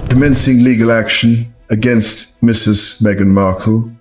commencing legal action against Mrs. Meghan Markle.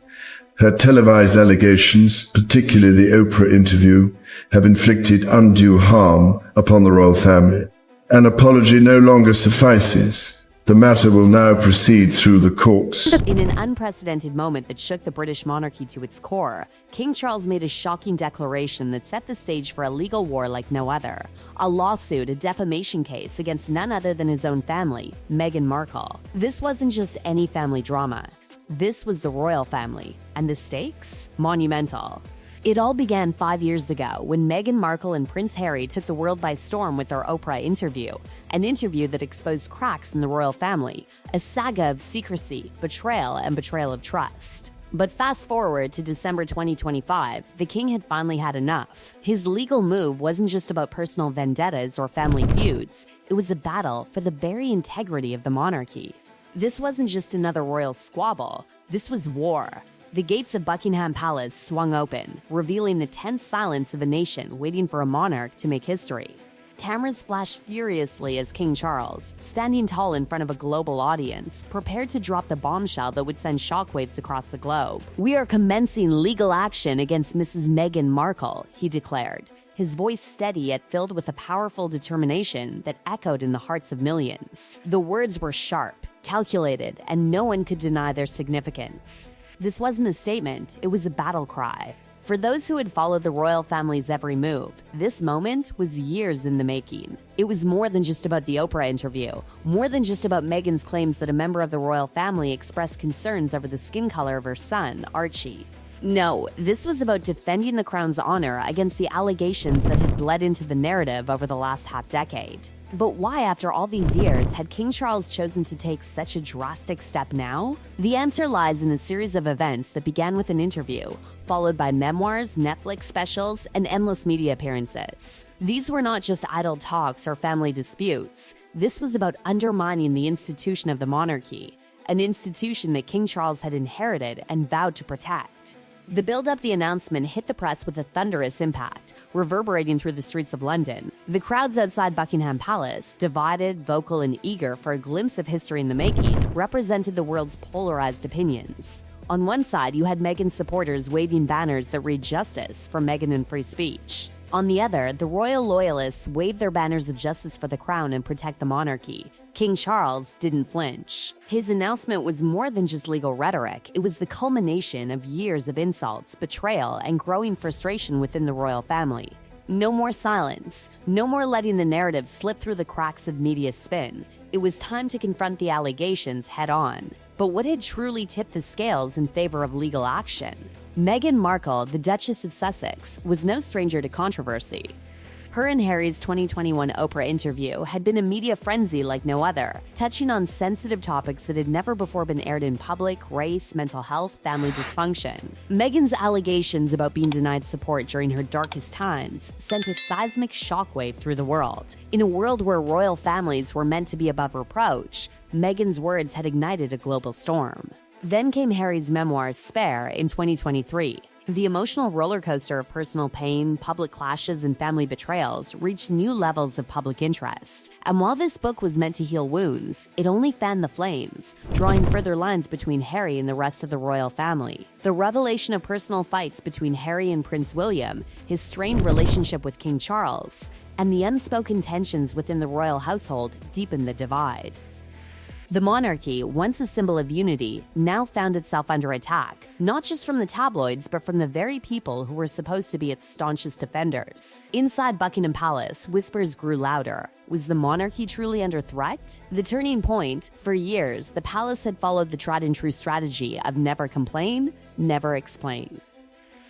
Her televised allegations, particularly the Oprah interview, have inflicted undue harm upon the royal family. An apology no longer suffices. The matter will now proceed through the courts. In an unprecedented moment that shook the British monarchy to its core, King Charles made a shocking declaration that set the stage for a legal war like no other. A lawsuit, a defamation case against none other than his own family, Meghan Markle. This wasn't just any family drama. This was the royal family, and the stakes? Monumental. It all began 5 years ago when Meghan Markle and Prince Harry took the world by storm with their Oprah interview, an interview that exposed cracks in the royal family, a saga of secrecy, betrayal, and betrayal of trust. But fast forward to December 2025, the king had finally had enough. His legal move wasn't just about personal vendettas or family feuds, it was a battle for the very integrity of the monarchy. This wasn't just another royal squabble, this was war. The gates of Buckingham Palace swung open, revealing the tense silence of a nation waiting for a monarch to make history. Cameras flashed furiously as King Charles, standing tall in front of a global audience, prepared to drop the bombshell that would send shockwaves across the globe. "We are commencing legal action against Mrs. Meghan Markle," he declared, his voice steady yet filled with a powerful determination that echoed in the hearts of millions. The words were sharp, calculated, and no one could deny their significance. This wasn't a statement, it was a battle cry. For those who had followed the royal family's every move, this moment was years in the making. It was more than just about the Oprah interview, more than just about Meghan's claims that a member of the royal family expressed concerns over the skin color of her son, Archie. No, this was about defending the crown's honor against the allegations that had bled into the narrative over the last half-decade. But why, after all these years, had King Charles chosen to take such a drastic step now? The answer lies in a series of events that began with an interview, followed by memoirs, Netflix specials, and endless media appearances. These were not just idle talks or family disputes. This was about undermining the institution of the monarchy, an institution that King Charles had inherited and vowed to protect. The build-up the announcement hit the press with a thunderous impact, reverberating through the streets of London. The crowds outside Buckingham Palace, divided, vocal, and eager for a glimpse of history in the making, represented the world's polarized opinions. On one side, you had Meghan's supporters waving banners that read "Justice" for Meghan and free speech. On the other, the royal loyalists waved their banners of justice for the crown and protect the monarchy. King Charles didn't flinch. His announcement was more than just legal rhetoric. It was the culmination of years of insults, betrayal, and growing frustration within the royal family. No more silence. No more letting the narrative slip through the cracks of media spin. It was time to confront the allegations head-on. But what had truly tipped the scales in favor of legal action? Meghan Markle, the Duchess of Sussex, was no stranger to controversy. Her and Harry's 2021 Oprah interview had been a media frenzy like no other, touching on sensitive topics that had never before been aired in public: race, mental health, family dysfunction. Meghan's allegations about being denied support during her darkest times sent a seismic shockwave through the world. In a world where royal families were meant to be above reproach, Meghan's words had ignited a global storm. Then came Harry's memoir, Spare, in 2023. The emotional roller coaster of personal pain, public clashes, and family betrayals reached new levels of public interest. And while this book was meant to heal wounds, it only fanned the flames, drawing further lines between Harry and the rest of the royal family. The revelation of personal fights between Harry and Prince William, his strained relationship with King Charles, and the unspoken tensions within the royal household deepened the divide. The monarchy, once a symbol of unity, now found itself under attack, not just from the tabloids, but from the very people who were supposed to be its staunchest defenders. Inside Buckingham Palace, whispers grew louder. Was the monarchy truly under threat? The turning point: for years, the palace had followed the tried-and-true strategy of never complain, never explain.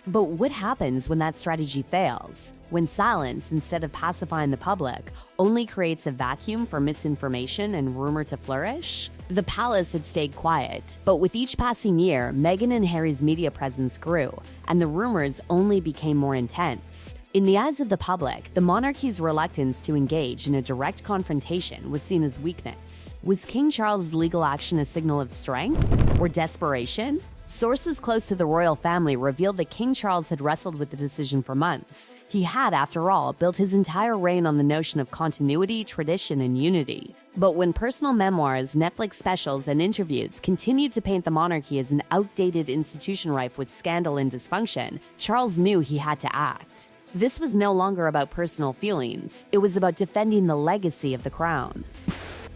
But what happens when that strategy fails? When silence, instead of pacifying the public, only creates a vacuum for misinformation and rumor to flourish? The palace had stayed quiet, but with each passing year, Meghan and Harry's media presence grew, and the rumors only became more intense. In the eyes of the public, the monarchy's reluctance to engage in a direct confrontation was seen as weakness. Was King Charles' legal action a signal of strength or desperation? Sources close to the royal family revealed that King Charles had wrestled with the decision for months. He had, after all, built his entire reign on the notion of continuity, tradition, and unity. But when personal memoirs, Netflix specials, and interviews continued to paint the monarchy as an outdated institution rife with scandal and dysfunction, Charles knew he had to act. This was no longer about personal feelings. It was about defending the legacy of the crown.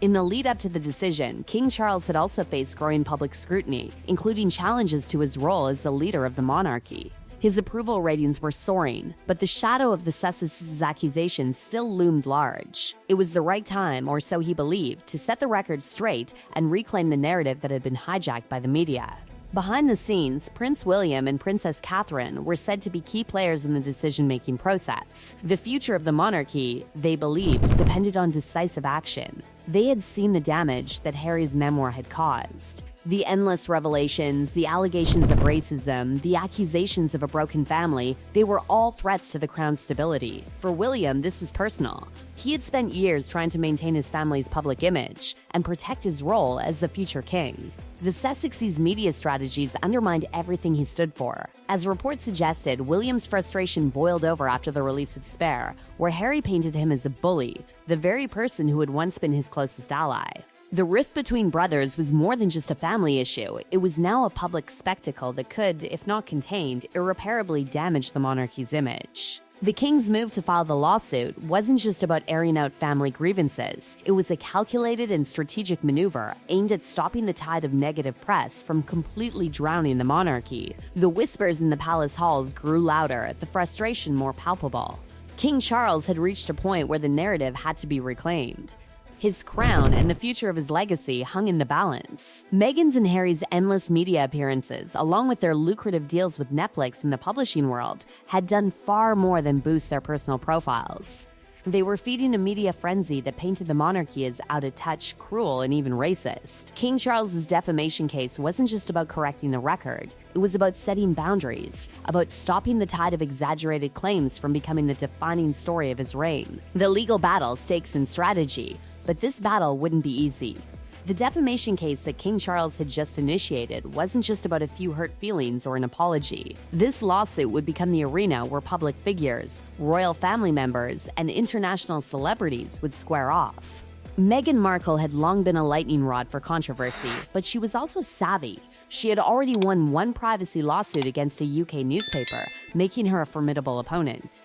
In the lead-up to the decision, King Charles had also faced growing public scrutiny, including challenges to his role as the leader of the monarchy. His approval ratings were soaring, but the shadow of the Sussexes' accusations still loomed large. It was the right time, or so he believed, to set the record straight and reclaim the narrative that had been hijacked by the media. Behind the scenes, Prince William and Princess Catherine were said to be key players in the decision-making process. The future of the monarchy, they believed, depended on decisive action. They had seen the damage that Harry's memoir had caused. The endless revelations, the allegations of racism, the accusations of a broken family, they were all threats to the crown's stability. For William, this was personal. He had spent years trying to maintain his family's public image and protect his role as the future king. The Sussexes' media strategies undermined everything he stood for. As reports suggested, William's frustration boiled over after the release of Spare, where Harry painted him as a bully, the very person who had once been his closest ally. The rift between brothers was more than just a family issue. It was now a public spectacle that could, if not contained, irreparably damage the monarchy's image. The king's move to file the lawsuit wasn't just about airing out family grievances. It was a calculated and strategic maneuver aimed at stopping the tide of negative press from completely drowning the monarchy. The whispers in the palace halls grew louder, the frustration more palpable. King Charles had reached a point where the narrative had to be reclaimed. His crown and the future of his legacy hung in the balance. Meghan's and Harry's endless media appearances, along with their lucrative deals with Netflix and the publishing world, had done far more than boost their personal profiles. They were feeding a media frenzy that painted the monarchy as out of touch, cruel, and even racist. King Charles's defamation case wasn't just about correcting the record. It was about setting boundaries, about stopping the tide of exaggerated claims from becoming the defining story of his reign. The legal battle, stakes, and strategy. But this battle wouldn't be easy. The defamation case that King Charles had just initiated wasn't just about a few hurt feelings or an apology. This lawsuit would become the arena where public figures, royal family members, and international celebrities would square off. Meghan Markle had long been a lightning rod for controversy, but she was also savvy. She had already won one privacy lawsuit against a UK newspaper, making her a formidable opponent.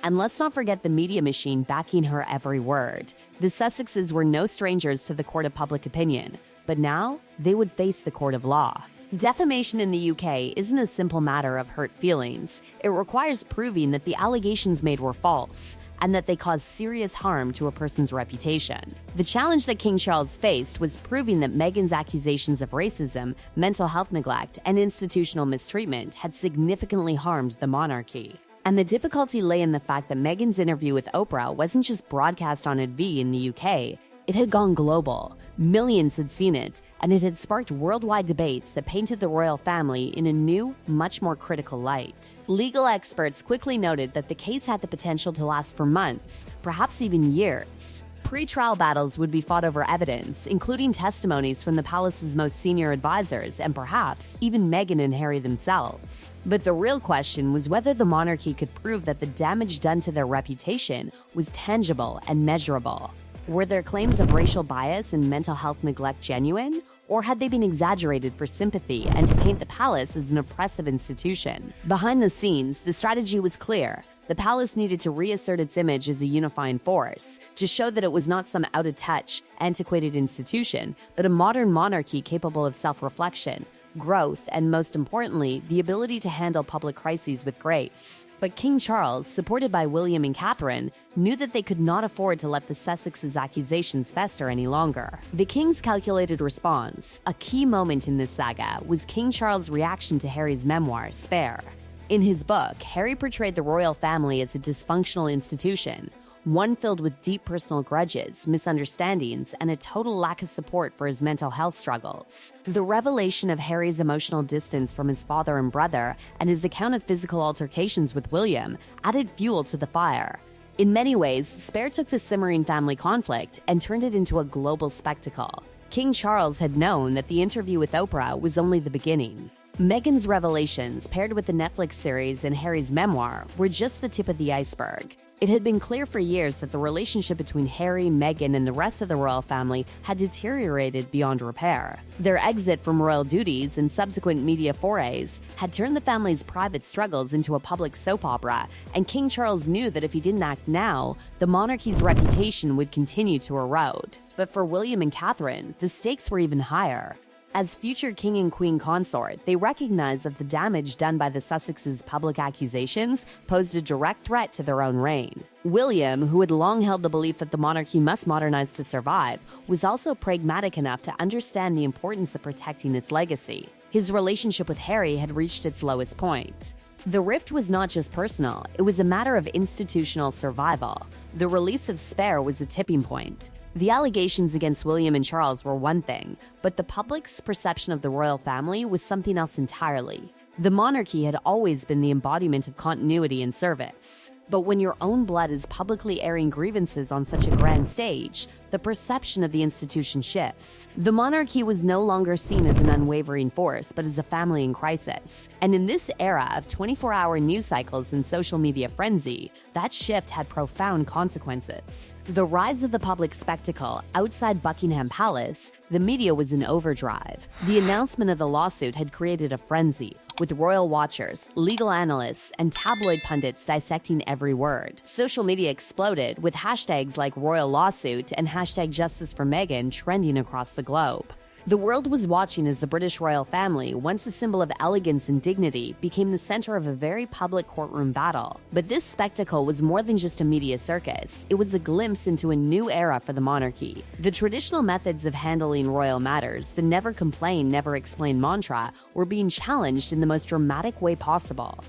And let's not forget the media machine backing her every word. The Sussexes were no strangers to the court of public opinion, but now they would face the court of law. Defamation in the UK isn't a simple matter of hurt feelings. It requires proving that the allegations made were false, and that they caused serious harm to a person's reputation. The challenge that King Charles faced was proving that Meghan's accusations of racism, mental health neglect, and institutional mistreatment had significantly harmed the monarchy. And the difficulty lay in the fact that Meghan's interview with Oprah wasn't just broadcast on TV in the UK, it had gone global. Millions had seen it, and it had sparked worldwide debates that painted the royal family in a new, much more critical light. Legal experts quickly noted that the case had the potential to last for months, perhaps even years. Pre-trial battles would be fought over evidence, including testimonies from the palace's most senior advisors and perhaps even Meghan and Harry themselves. But the real question was whether the monarchy could prove that the damage done to their reputation was tangible and measurable. Were their claims of racial bias and mental health neglect genuine? Or had they been exaggerated for sympathy and to paint the palace as an oppressive institution? Behind the scenes, the strategy was clear. The palace needed to reassert its image as a unifying force, to show that it was not some out-of-touch, antiquated institution, but a modern monarchy capable of self-reflection, growth, and most importantly, the ability to handle public crises with grace. But King Charles, supported by William and Catherine, knew that they could not afford to let the Sussexes' accusations fester any longer. The king's calculated response, a key moment in this saga, was King Charles' reaction to Harry's memoir, Spare. In his book, Harry portrayed the royal family as a dysfunctional institution, one filled with deep personal grudges, misunderstandings, and a total lack of support for his mental health struggles. The revelation of Harry's emotional distance from his father and brother, and his account of physical altercations with William, added fuel to the fire. In many ways, Spare took the simmering family conflict and turned it into a global spectacle. King Charles had known that the interview with Oprah was only the beginning. Meghan's revelations, paired with the Netflix series and Harry's memoir, were just the tip of the iceberg. It had been clear for years that the relationship between Harry, Meghan, and the rest of the royal family had deteriorated beyond repair. Their exit from royal duties and subsequent media forays had turned the family's private struggles into a public soap opera, and King Charles knew that if he didn't act now, the monarchy's reputation would continue to erode. But for William and Catherine, the stakes were even higher. As future king and queen consort, they recognized that the damage done by the Sussexes' public accusations posed a direct threat to their own reign. William, who had long held the belief that the monarchy must modernize to survive, was also pragmatic enough to understand the importance of protecting its legacy. His relationship with Harry had reached its lowest point. The rift was not just personal, it was a matter of institutional survival. The release of Spare was a tipping point. The allegations against William and Charles were one thing, but the public's perception of the royal family was something else entirely. The monarchy had always been the embodiment of continuity and service. But when your own blood is publicly airing grievances on such a grand stage, the perception of the institution shifts. The monarchy was no longer seen as an unwavering force, but as a family in crisis. And in this era of 24-hour news cycles and social media frenzy, that shift had profound consequences. The rise of the public spectacle outside Buckingham Palace, the media was in overdrive. The announcement of the lawsuit had created a frenzy, with royal watchers, legal analysts, and tabloid pundits dissecting every word. Social media exploded, with hashtags like royal lawsuit and hashtag justice for Meghan trending across the globe. The world was watching as the British royal family, once a symbol of elegance and dignity, became the center of a very public courtroom battle. But this spectacle was more than just a media circus. It was a glimpse into a new era for the monarchy. The traditional methods of handling royal matters, the never complain, never explain mantra, were being challenged in the most dramatic way possible.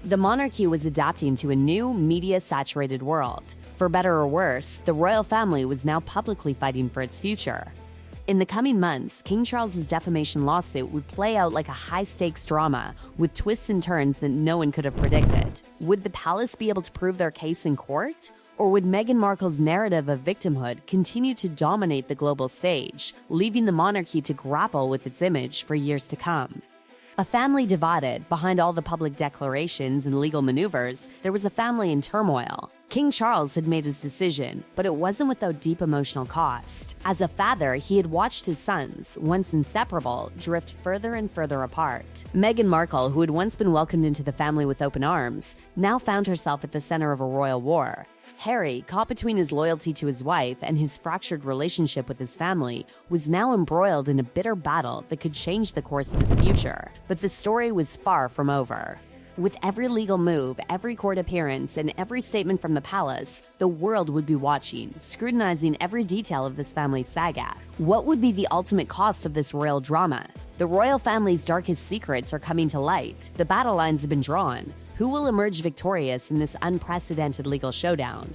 The monarchy was adapting to a new, media-saturated world. For better or worse, the royal family was now publicly fighting for its future. In the coming months, King Charles's defamation lawsuit would play out like a high-stakes drama, with twists and turns that no one could have predicted. Would the palace be able to prove their case in court? Or would Meghan Markle's narrative of victimhood continue to dominate the global stage, leaving the monarchy to grapple with its image for years to come? A family divided. Behind all the public declarations and legal maneuvers, there was a family in turmoil. King Charles had made his decision, but it wasn't without deep emotional cost. As a father, he had watched his sons, once inseparable, drift further and further apart. Meghan Markle, who had once been welcomed into the family with open arms, now found herself at the center of a royal war. Harry, caught between his loyalty to his wife and his fractured relationship with his family, was now embroiled in a bitter battle that could change the course of his future. But the story was far from over. With every legal move, every court appearance, and every statement from the palace, the world would be watching, scrutinizing every detail of this family's saga. What would be the ultimate cost of this royal drama? The royal family's darkest secrets are coming to light. The battle lines have been drawn. Who will emerge victorious in this unprecedented legal showdown?